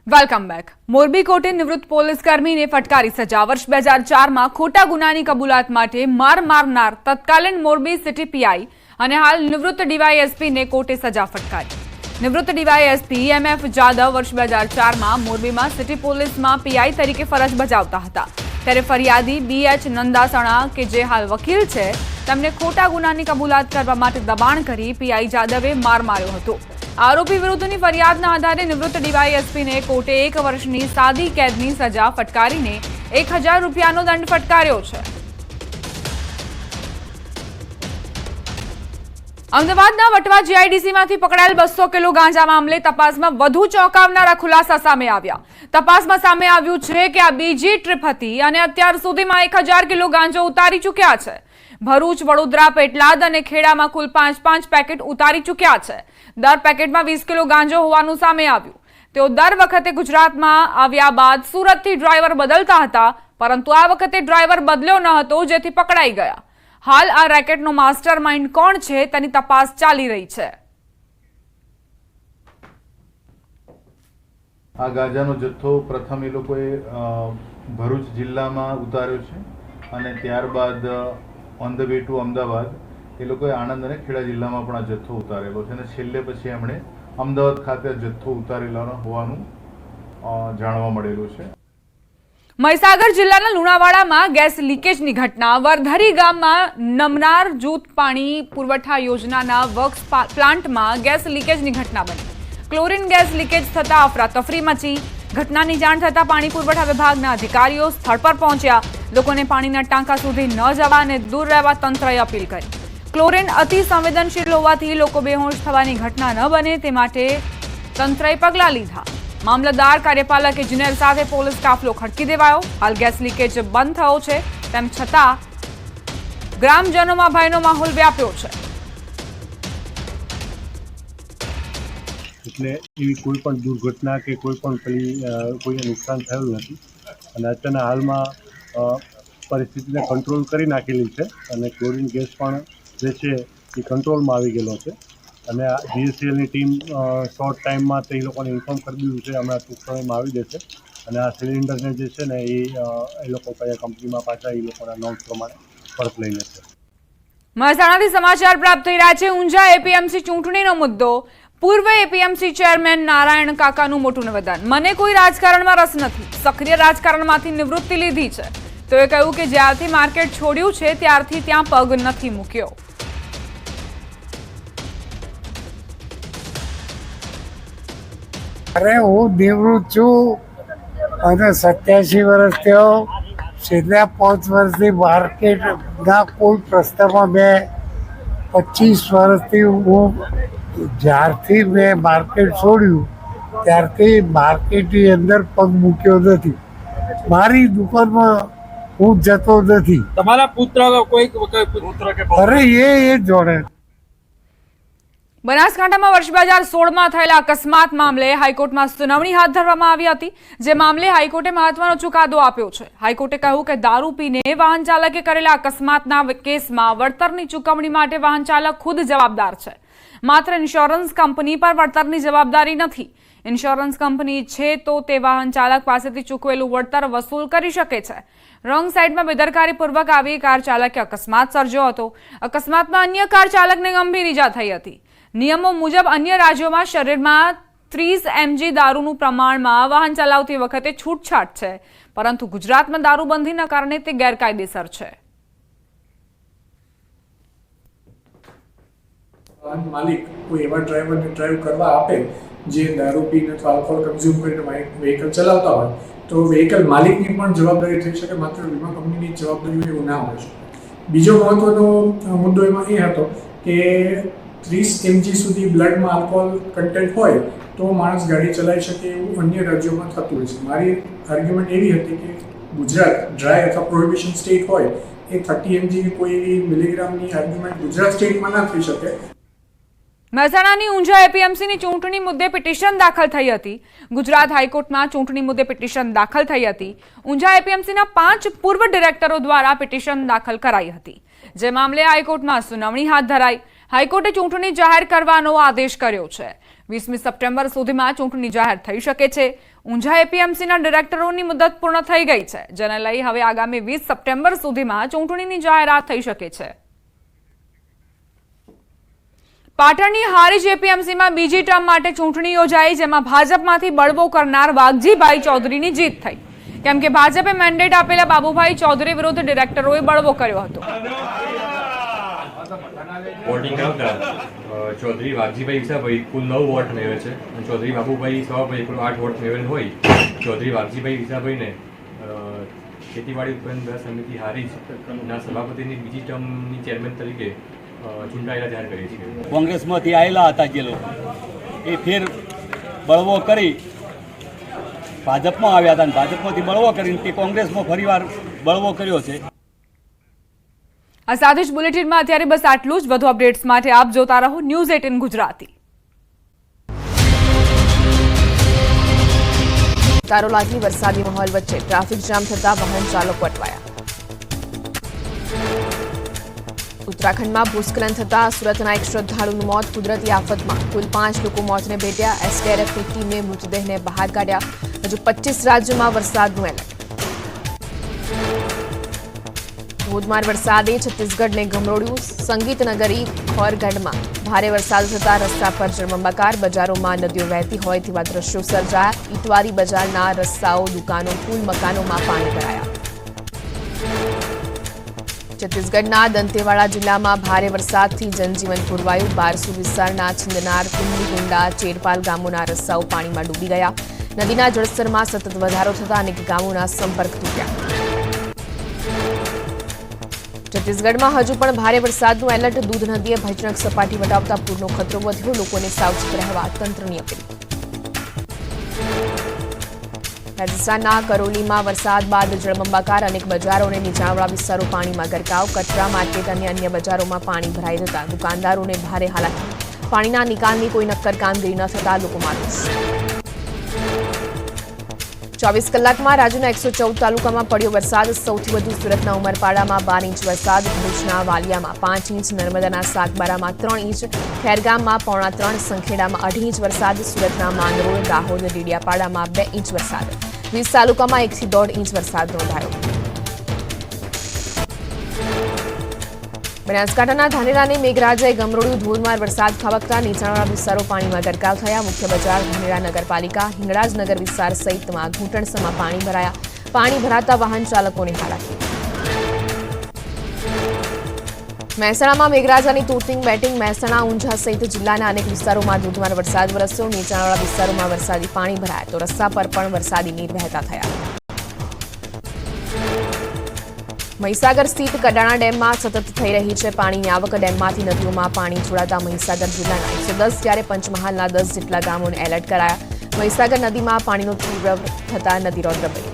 Welcome back. Morbi કોર્ટે નિવૃત્ત police કર્મીને ફટકારી સજા। વર્ષ 2004માં ખોટા ગુનાની કબૂલાત માટે માર મારનાર તત્કાલીન મોરબી સિટી પીઆઈ અને હાલ નિવૃત્ત ડીવાયએસપીને કોર્ટે સજા ફટકારી। નિવૃત્ત ડીવાયએસપી એમએફ જાદવ વર્ષ 2004માં મોરબીમાં સિટી પોલીસમાં પીઆઈ તરીકે ફરજ બજાવતા હતા। ત્યારે ફરિયાદી બીએચ નંદાસણા કે જે હાલ વકીલ છે તેમને ખોટા ગુનાની કબૂલાત કરવા માટે દબાણ કરી પીઆઈ જાદવે માર માર્યો હતો। आरोपी विरुद्धની ફરિયાદના આધારે નિવૃત્ત ડીવાયએસપીને કોર્ટે 1 વર્ષની સાદી કેદની સજા ફટકારીને 1000 રૂપિયાનો દંડ ફટકાર્યો છે। અમદાવાદના વટવા જીઆઈડીસીમાંથી પકડાયેલ 200 કિલો ગાંજા મામલે તપાસમાં વધુ ચોંકાવનારા ખુલાસા સામે આવ્યા। તપાસમાં સામે આવ્યું છે કે આ બીજી ટ્રીપ હતી અને અત્યાર સુધીમાં 1000 કિલો ગાંજો ઉતારી ચૂક્યા છે। ભરૂચ, વડોદરા, પેટલાદ અને ખેડામાં કુલ 5 પેકેટ ઉતારી ચૂક્યા છે। દર પેકેટમાં 20 કિલો ગાંજો હોવાનું સામે આવ્યું। તેઓ દર વખતે ગુજરાતમાં આવ્યા બાદ સુરતથી ડ્રાઈવર બદલતા હતા, પરંતુ આ વખતે ડ્રાઈવર બદલ્યો ન હતો, જેથી પકડાઈ ગયા। હાલ આ રેકેટનો માસ્ટર માઇન્ડ કોણ છે તેની તપાસ ચાલી રહી છે। આ ગાંજાનો જથ્થો પ્રથમ એ લોકોએ ભરૂચ જિલ્લામાં ઉતાર્યો છે અને ત્યારબાદ on the way to Ahmedabad એ લોકોએ આણંદ અને ખેડા જિલ્લામાં પણ આ જથ્થો ઉતારેલો છે અને છેલ્લે પછી એમણે અમદાવાદ ખાતે જથ્થો ઉતારેલો હોવાનું જાણવા મળેલું છે। મહીસાગર જિલ્લાના લુણાવાડામાં ગેસ લીકેજની ઘટના। વરધરી ગામમાં નમનાર જૂથ પાણી પુરવઠા યોજનાના વર્ક્સ પ્લાન્ટમાં ગેસ લીકેજની ઘટના બની। ક્લોરીન ગેસ લીકેજ થતા અફરાતફરી મચી। ઘટનાની જાણ થતાં પાણી પુરવઠા વિભાગના અધિકારીઓ સ્થળ પર પહોંચ્યા। લોકોને પાણીના ટાંકા સુધી ન જવા અને દૂર રહેવા તંત્રએ અપીલ કરી। ક્લોરીન અતિ સંવેદનશીલ હોવાથી લોકો બેહોશ થવાની ઘટના ન બને તે માટે તંત્રએ પગલાં લીધા। મામલતદાર, કાર્યપાલક ઇજનેર સાથે પોલીસ કાફલો ખડકી દેવાયો। હાલ ગેસ લીકેજ બંધ થયો છે, તેમ છતાં ગ્રામજનોમાં ભયનો માહોલ વ્યાપ્યો છે। એટલે એવી કોઈ પણ દુર્ઘટના કે કોઈ પણ કોઈને નુકસાન થયું નથી અને અત્યારના હાલમાં પરિસ્થિતિને કંટ્રોલ કરી નાખેલી છે અને ક્લોરીન ગેસ પણ જે છે એ કંટ્રોલમાં આવી ગયેલો છે અને જીએસસીએલની ટીમ શોર્ટ ટાઈમમાં તે લોકોને ઇન્ફોર્મ કરી દીધું છે, હમણાં ટૂંક સમયમાં આવી જશે અને આ સિલિન્ડરને જે છે ને એ લોકો કયા કંપનીમાં પાછા એ લોકોના નોંધ પ્રમાણે પરત લઈ લેશે। મહેસાણાથી સમાચાર પ્રાપ્ત થઈ રહ્યા છે। ઊંઝા એપીએમસી ચૂંટણીનો મુદ્દો। પૂર્વ એપીએમસી ચેરમેન નારાયણ કાકાનું મોટું નિવેદન। મને કોઈ રાજકારણમાં રસ નથી, સક્રિય રાજકારણમાંથી નિવૃત્તિ લીધી છે। તેઓએ કહ્યું કે જ્યારથી માર્કેટ છોડ્યું છે ત્યારથી ત્યાં પગ નથી મૂક્યો। અરે હું નિવૃત્ત છું અને 87 વર્ષ થયો। છેલ્લા 5 વર્ષથી માર્કેટના કોઈ પ્રશ્નમાં મેં 25 વર્ષથી હું જ્યારથી મેં માર્કેટ છોડ્યું ત્યારથી માર્કેટની અંદર પગ મૂક્યો નથી। મારી દુકાનમાં હું જતો નથી। તમારા પુત્ર પુત્ર કે અરે એ જોડે। બનાસકાંઠામાં વર્ષ 2016માં થયેલા અકસ્માત મામલે હાઈકોર્ટમાં સુનાવણી હાથ ધરવામાં આવી હતી, જે મામલે હાઈકોર્ટે મહત્વનો ચુકાદો આપ્યો છે। હાઈકોર્ટે કહ્યું કે દારૂ પીને વાહન ચાલકે કરેલા અકસ્માતના કેસમાં વળતરની ચૂકવણી માટે વાહન ચાલક ખુદ જવાબદાર છે, માત્ર ઇન્સ્યોરન્સ કંપની પર વળતરની જવાબદારી નથી। ઇન્સ્યોરન્સ કંપની ઈચ્છે તો તે વાહન ચાલક પાસેથી ચૂકવેલું વળતર વસૂલ કરી શકે છે। રોંગ સાઈડમાં બેદરકારીપૂર્વક આવી કાર ચાલકે અકસ્માત સર્જ્યો હતો। અકસ્માતમાં અન્ય કાર ચાલકને ગંભીર ઈજા થઈ હતી। નિયમો મુજબ અન્ય રાજ્યોમાં શરીરમાં 30 mg દારૂનું પ્રમાણમાં વાહન ચલાવતી વખતે છૂટછાટ છે, પરંતુ ગુજરાતમાં દારૂબંધીના કારણે તે ગેરકાયદેસર છે। માલિક કોઈ એવા ડ્રાઈવરને ડ્રાઈવ કરવા આપે જે દારૂ પીને અથવા આલ્કોહોલ કન્ઝ્યુમ કરીને વ્હીકલ ચલાવતા હોય તો વ્હીકલ માલિકની પણ જવાબદારી થઈ શકે, માત્ર વીમા કંપનીની જવાબદારી એવું ના હોય શકે। બીજો મહત્વનો મુદ્દો એમાં એ હતો કે 30 mg સુધી બ્લડમાં આલ્કોહોલ કન્ટેન્ટ હોય તો માણસ ગાડી ચલાવી શકે એવું અન્ય રાજ્યોમાં થતું હોય છે। મારી આર્ગ્યુમેન્ટ એવી હતી કે ગુજરાત ડ્રાય અથવા પ્રોહિબિશન સ્ટેટ હોય એ 30 mg કે કોઈ એવી મિલીગ્રામની આર્ગ્યુમેન્ટ ગુજરાત સ્ટેટમાં ના થઈ શકે। મહેસાણાની ઊંઝા એપીએમસીની ચૂંટણી મુદ્દે પિટિશન દાખલ થઈ હતી। ગુજરાત હાઈકોર્ટમાં ચૂંટણી મુદ્દે પિટિશન દાખલ થઈ હતી। ઊંઝા એપીએમસીના 5 પૂર્વ ડિરેક્ટરો દ્વારા પિટિશન દાખલ કરાઈ હતી, જે મામલે હાઈકોર્ટમાં સુનાવણી હાથ ધરાઈ। હાઈકોર્ટે ચૂંટણી જાહેર કરવાનો આદેશ કર્યો છે. 20મી સપ્ટેમ્બર સુધીમાં ચૂંટણી જાહેર થઈ શકે છે. ઊંઝા એપીએમસીના ડિરેક્ટરોની મુદત પૂર્ણ થઈ ગઈ છે, જેને લઈ હવે આગામી 20 સપ્ટેમ્બર સુધીમાં ચૂંટણીની જાહેરાત થઈ શકે છે. પાટણની હારીજ એપીએમસીમાં બીજી ટર્મ માટે ચૂંટણી યોજાઈ, જેમાં ભાજપમાંથી બળવો કરનાર વાઘજીભાઈ ચૌધરીની જીત થઈ, કેમ કે ભાજપે મેન્ડેટ આપેલા બાબુભાઈ ચૌધરી વિરુદ્ધ ડિરેક્ટરોએ બળવો કર્યો હતો. વોટિંગ આવતા ચૌધરી વાઘજીભાઈ વિસાભાઈ કુલ 9 વોટ મેળવે છે અને ચૌધરી બાબુભાઈ સવાભાઈ કુલ 8 વોટ મેળવેલ હોય ચૌધરી વાઘજીભાઈ વિસાભાઈને ખેતીવાડી ઉત્પન્ન સમિતિ હારીજના સભાપતિની બીજી ટર્મની ચેરમેન તરીકે ચૂંટાયેલા જાહેર કરી છે. કોંગ્રેસમાંથી આવેલા હતા જે લોકો એ ફેર બળવો કરી ભાજપમાં આવ્યા હતા અને ભાજપમાંથી બળવો કરીને તે કોંગ્રેસમાં ફરીવાર બળવો કર્યો છે. આ સાથે જ બુલેટિનમાં અત્યારે બસ આટલું જ. વધુ અપડેટ્સ માટે આપ જોતા રહો ન્યૂઝ 18 ગુજરાતી. તારો લાગી વરસાદી માહોલ વચ્ચે ટ્રાફિક જામ થતા વાહન ચાલકો અટવાયા. ઉત્તરાખંડમાં ભૂસ્ખલન થતા સુરતના એક શ્રદ્ધાળુનું મોત. કુદરતી આફતમાં કુલ 5 લોકો મોતને ભેટ્યા. એસડીઆરએફની ટીમે મૃતદેહને બહાર કાઢ્યા. હજુ 25 રાજ્યોમાં વરસાદનું એલર્ટ. ધોધમાર વરસાદે છત્તીસગઢને ગમરોડ્યું. સંગીત નગરી ખોરગઢમાં ભારે વરસાદ થતા રસ્તા પર જળબંબાકાર. બજારોમાં નદીઓ વહેતી હોય તેવા દ્રશ્યો સર્જાયા. ઈટવારી બજારના રસ્તાઓ, દુકાનો, પુલ, મકાનોમાં પાણી ભરાયા. છત્તીસગઢના દંતેવાડા જિલ્લામાં ભારે વરસાદથી જનજીવન ખોરવાયું. બારસુ વિસ્તારના છિંદનાર, કુંડલીગુંડા, ચેરપાલ ગામોના રસ્તાઓ પાણીમાં ડૂબી ગયા. નદીના જળસ્તરમાં સતત વધારો થતા અનેક ગામોના સંપર્ક તૂટ્યા. છત્તીસગઢમાં હજુ પણ ભારે વરસાદનું એલર્ટ. દૂધ નદીએ ભયજનક સપાટી વટાવતા પૂરનો ખતરો વધ્યો. લોકોને સાવચેત રહેવા તંત્રની અપીલ. રાજસ્થાનના કરોલીમાં વરસાદ બાદ જળબંબાકાર. અનેક બજારો અને નીચાણવાળા વિસ્તારો પાણીમાં ગરકાવ. કચરા માર્કેટ અને અન્ય બજારોમાં પાણી ભરાઈ જતા દુકાનદારોને ભારે હાલાકી. પાણીના નિકાલની કોઈ નક્કર કામગીરી ન થતા લોકોમાં રોષ. 24 કલાકમાં રાજ્યના 114 તાલુકામાં પડ્યો વરસાદ. સૌથી વધુ સુરતના ઉમરપાડામાં 12 ઇંચ વરસાદ. ભરૂચના વાલિયામાં 5 ઇંચ. નર્મદાના સાગબારામાં 3 ઇંચ. ખેરગામમાં 3.5 ઇંચ. સંખેડામાં 2.5 ઇંચ વરસાદ. સુરતના માંગરોળ, દાહોદ, ડેડિયાપાડામાં 2 ઇંચ વરસાદ. 20 તાલુકામાં 1 થી 1.5 ઇંચ વરસાદ નોંધાયો. બનાસકાંઠાના ધાનેરાને મેઘરાજાએ ગમરોડ્યું. ધોધમાર વરસાદ ખાબકતા નીચાણવાળા વિસ્તારો પાણીમાં ગરકાવ થયા. મુખ્ય બજાર, ધાનેરા નગરપાલિકા, હિંગળાજનગર વિસ્તાર સહિતમાં ઘૂંટણસમાં પાણી ભરાયા. પાણી ભરાતા વાહન ચાલકોને હાલાકી. મહેસાણામાં મેઘરાજાની તૂટિંગ બેટિંગ. મહેસાણા, ઊંઝા સહિત જિલ્લાના અનેક વિસ્તારોમાં ધોધમાર વરસાદ વરસ્યો. નીચાણવાળા વિસ્તારોમાં વરસાદી પાણી ભરાયા તો રસ્તા પર પણ વરસાદી નીર વહેતા થયા. મહીસાગર સ્થિત કડાણા ડેમમાં સતત થઈ રહી છે પાણીની આવક. ડેમમાંથી નદીઓમાં પાણી છોડાતા મહીસાગર જિલ્લાના 110 જ્યારે પંચમહાલના 10 જેટલા ગામોને એલર્ટ કરાયા. મહીસાગર નદીમાં પાણીનો તીવ્ર થતા નદી રૌદ્ર બની.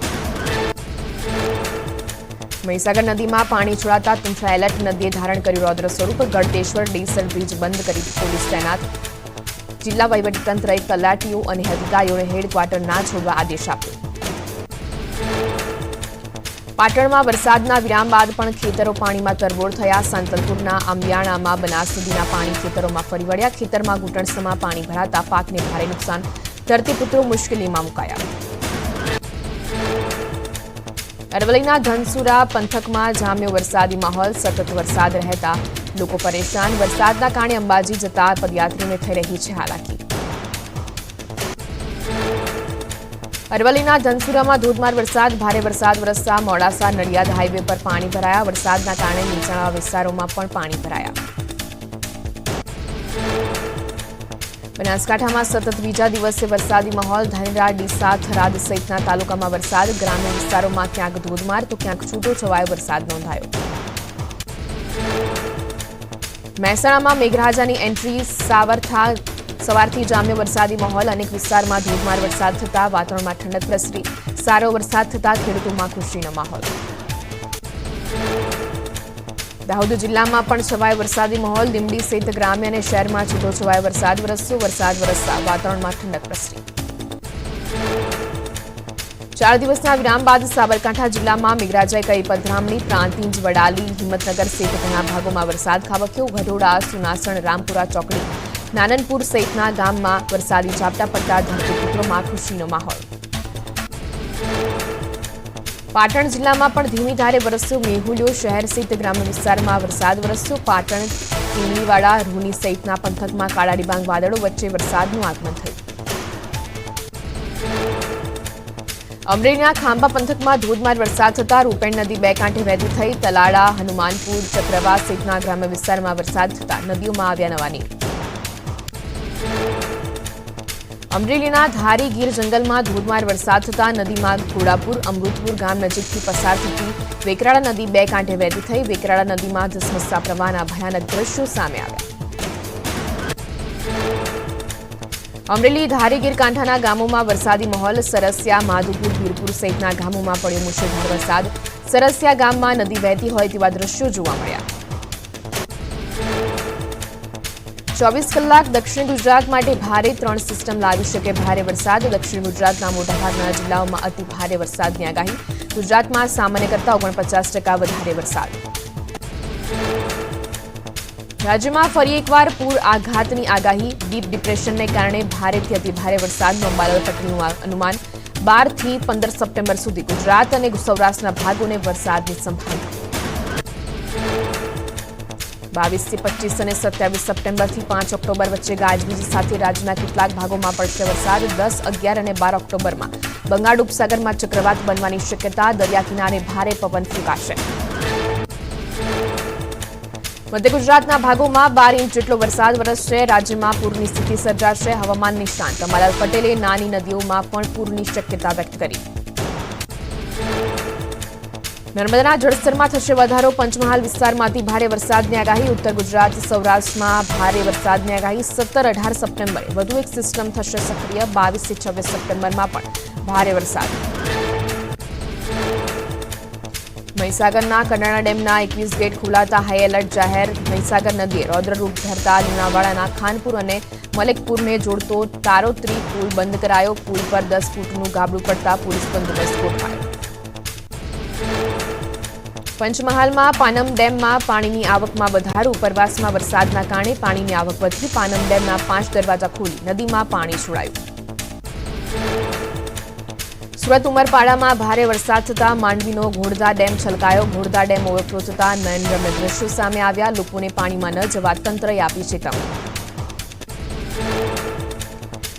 મહીસાગર નદીમાં પાણી છોડાતા તુંથરા એલર્ટ. નદીએ ધારણ કર્યું રૌદ્ર સ્વરૂપ. ગળતેશ્વર ડેસર બ્રિજ બંધ કરી પોલીસ તૈનાત. જિલ્લા વહીવટીતંત્રએ તલાટીઓ અને અધિકારીઓને હેડક્વાર્ટર ના છોડવા આદેશ આપ્યો. પાટણમાં વરસાદના વિરામ બાદ પણ ખેતરો પાણીમાં તરબોળ થયા. સાંતલપુરના આંબિયાણામાં બનાસ નદીના પાણી ખેતરોમાં ફરી વળ્યા. ખેતરમાં ઘૂંટણસમાં પાણી ભરાતા પાકને ભારે નુકસાન. ધરતીપુત્રો મુશ્કેલીમાં મુકાયા. અરવલ્લીના ધનસુરા પંથકમાં જામ્યો વરસાદી માહોલ. સતત વરસાદ રહેતા લોકો પરેશાન. વરસાદના કારણે અંબાજી જતા પદયાત્રીઓને થઈ રહી છે હાલાકી. અરવલ્લીના ધનસુરામાં ધોધમાર વરસાદ. ભારે વરસાદ વરસતા મોડાસા નડિયાદ હાઈવે પર પાણી ભરાયા. વરસાદના કારણે નીચાણવાળા વિસ્તારોમાં પણ પાણી ભરાયા. બનાસકાંઠામાં સતત બીજા દિવસે વરસાદી માહોલ. ધાનેરા, ડીસા, થરાદ સહિતના તાલુકામાં વરસાદ. ગ્રામ્ય વિસ્તારોમાં ક્યાંક ધોધમાર તો ક્યાંક છૂટો છવાયો વરસાદ નોંધાયો. મહેસાણામાં મેઘરાજાની એન્ટ્રી. સવારથી જામ્યો વરસાદી માહોલ. અનેક વિસ્તારમાં ધોધમાર વરસાદ થતા વાતાવરણમાં ઠંડક પ્રસરી. સારો વરસાદ થતા ખેડૂતોમાં ખુશીનો માહોલ. દાહોદ જિલ્લામાં પણ છવાયો વરસાદી માહોલ. લીંબડી સહિત ગ્રામ્ય અને શહેરમાં છૂટો છવાયો વરસાદ વરસ્યો. વરસાદ વરસતા વાતાવરણમાં ઠંડક પ્રસરી. 4 દિવસના વિરામ બાદ સાબરકાંઠા જિલ્લામાં મેઘરાજાએ કરી પધરામણી. પ્રાંતિજ, વડાલી, હિંમતનગર સહિત ઘણા ભાગોમાં વરસાદ ખાબક્યો. ગઢોડા, સુનાસણ, રામપુરા ચોકડી, નાનનપુર સહિતના ગામમાં વરસાદી ઝાપટા પડતા ધરતીપુત્રોમાં ખુશીનો માહોલ. પાટણ જિલ્લામાં પણ ધીમી ધારે વરસ્યો. મેહુલિયો શહેર સહિત ગ્રામ્ય વિસ્તારમાં વરસાદ વરસ્યો. પાટણ, ટીમલીવાડા, રૂની સહિતના પંથકમાં કાળા ડિબાંગ વાદળો વચ્ચે વરસાદનું આગમન થયું. અમરેલીના ખાંભા પંથકમાં ધોધમાર વરસાદ થતાં રૂપેણ નદી બે કાંઠે વહેતી થઈ. તલાડા, હનુમાનપુર, ચક્રવા સહિતના ગ્રામ્ય વિસ્તારમાં વરસાદ થતાં નદીઓમાં આવ્યા નવા નીર. અમરેલીના ધારી ગીર જંગલમાં ધોધમાર વરસાદ થતાં નદીમાં ઘોડાપુર, અમૃતપુર ગામ નજીકથી પસાર થતી વેકરાળા નદી બે કાંઠે વહેતી થઈ. વેકરાળા નદીમાં ધસમસતા પ્રવાહના ભયાનક દ્રશ્યો સામે આવ્યા. અમરેલી ધારીગીર કાંઠાના ગામોમાં વરસાદી માહોલ. સરસિયા, માધુપુર, વીરપુર સહિતના ગામોમાં પડ્યો મુશળધાર વરસાદ. સરસિયા ગામમાં નદી વહેતી હોય તેવા દ્રશ્યો જોવા મળ્યા. 24 કલાક દક્ષિણ ગુજરાત માટે ભારે 3 સિસ્ટમ લાવી શકે ભારે વરસાદ. દક્ષિણ ગુજરાતના મોટાભાગના જિલ્લાઓમાં અતિ ભારે વરસાદની આગાહી. ગુજરાતમાં સામાન્ય કરતાં 49% વધારે વરસાદ. રાજ્યમાં ફરી એકવાર પૂર આઘાતની આગાહી. ડીપ ડિપ્રેશનને કારણે ભારેથી અતિભારે વરસાદનું અંબાલાલ પટેલનું અનુમાન. 12 થી 15 સપ્ટેમ્બર સુધી ગુજરાત અને સૌરાષ્ટ્રના ભાગોને વરસાદની સંભાવના. 22 થી 25 અને 27 સપ્ટેમ્બરથી 5 ઓક્ટોબર વચ્ચે ગાજવીજ સાથે રાજ્યના કેટલાક ભાગોમાં પડશે વરસાદ. 10, 11 અને 12 ઓક્ટોબરમાં બંગાળ ઉપસાગરમાં ચક્રવાત બનવાની શક્યતા. દરિયા કિનારે ભારે પવન ફૂંકાશે. મધ્ય ગુજરાતના ભાગોમાં 12 ઇંચ જેટલો વરસાદ વરસશે. રાજ્યમાં પૂરની સ્થિતિ સર્જાશે. હવામાન નિષ્ણાંત અંબાલાલ પટેલે નાની નદીઓમાં પણ પૂરની શક્યતા વ્યક્ત કરી. નર્મદાના જળસ્તરમાં થશે વધારો. પંચમહાલ વિસ્તારમાંથી ભારે વરસાદની આગાહી. ઉત્તર ગુજરાત, સૌરાષ્ટ્રમાં ભારે વરસાદની આગાહી. 17, 18 સપ્ટેમ્બરે વધુ એક સિસ્ટમ થશે સક્રિય. 22 થી 26 સપ્ટેમ્બરમાં પણ ભારે વરસાદ. મહીસાગરના કડાણા ડેમના 21 ગેટ ખોલાતા હાઈ એલર્ટ જાહેર. મહીસાગર નદીએ રૌદ્રરૂપ ધરતા લુણાવાડાના ખાનપુર અને મલેકપુરને જોડતો તારોત્રી પુલ બંધ કરાયો. પુલ પર 10 ફૂટનું ગાબડું પડતા પોલીસ બંદોબસ્ત ગોઠવાયો. પંચમહાલમાં પાનમ ડેમમાં પાણીની આવકમાં વધારો. ઉપરવાસમાં વરસાદના કારણે પાણીની આવક વધી. પાનમ ડેમના 5 દરવાજા ખોલી નદીમાં પાણી છોડાયું. સુરત ઉમરપાડામાં ભારે વરસાદ થતાં માંડવીનો ઘોડદા ડેમ છલકાયો. ઘોડદા ડેમ ઓવરફ્લો થતાં નયનરમ્ય દ્રશ્યો સામે આવ્યા. લોકોને પાણીમાં ન જવા તંત્રએ આપી ચેતવણી.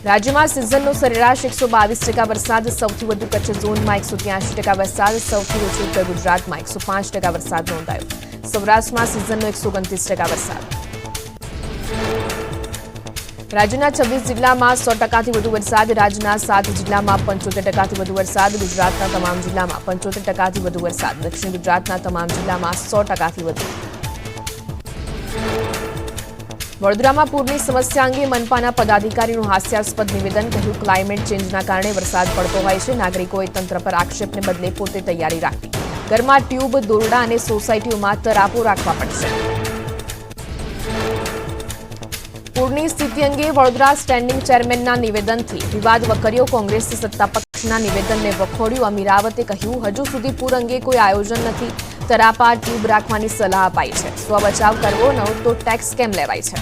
રાજ્યમાં સિઝનનો સરેરાશ 122% વરસાદ. સૌથી વધુ કચ્છ ઝોનમાં 183% વરસાદ. સૌથી ઓછો ઉત્તર ગુજરાતમાં 105% વરસાદ નોંધાયો. સૌરાષ્ટ્રમાં સિઝનનો 129% વરસાદ. રાજ્યના 26 જિલ્લામાં 100%થી વધુ વરસાદ. રાજ્યના 7 જિલ્લામાં 75%થી વધુ વરસાદ. ગુજરાતના તમામ જિલ્લામાં 75%થી વધુ વરસાદ. દક્ષિણ ગુજરાતના તમામ જિલ્લામાં 100%થી વધુ. વડોદરામાં પૂરની સમસ્યા અંગે મનપાના પદાધિકારીનું હાસ્યાસ્પદ નિવેદન. કહ્યું, ક્લાઇમેટ ચેન્જના કારણે વરસાદ પડતો હોય છે. નાગરિકોએ તંત્ર પર આક્ષેપને બદલે પોતે તૈયારી રાખવી. ઘરમાં ટ્યુબ, દોરડા અને સોસાયટીઓમાં તરાપો રાખવા પડશે. પૂરની સ્થિતિ અંગે વડોદરા સ્ટેન્ડિંગ ચેરમેનના નિવેદનથી વિવાદ વકર્યો. કોંગ્રેસ સત્તા પક્ષના નિવેદનને વખોડ્યું. અમીરાવતે કહ્યું, હજુ સુધી પૂર અંગે કોઈ આયોજન નથી. તરાપા, ટ્યુબ રાખવાની સલાહ અપાઈ છે. સ્વ બચાવ કરવો ન તો ટેક્સ કેમ લેવાય છે.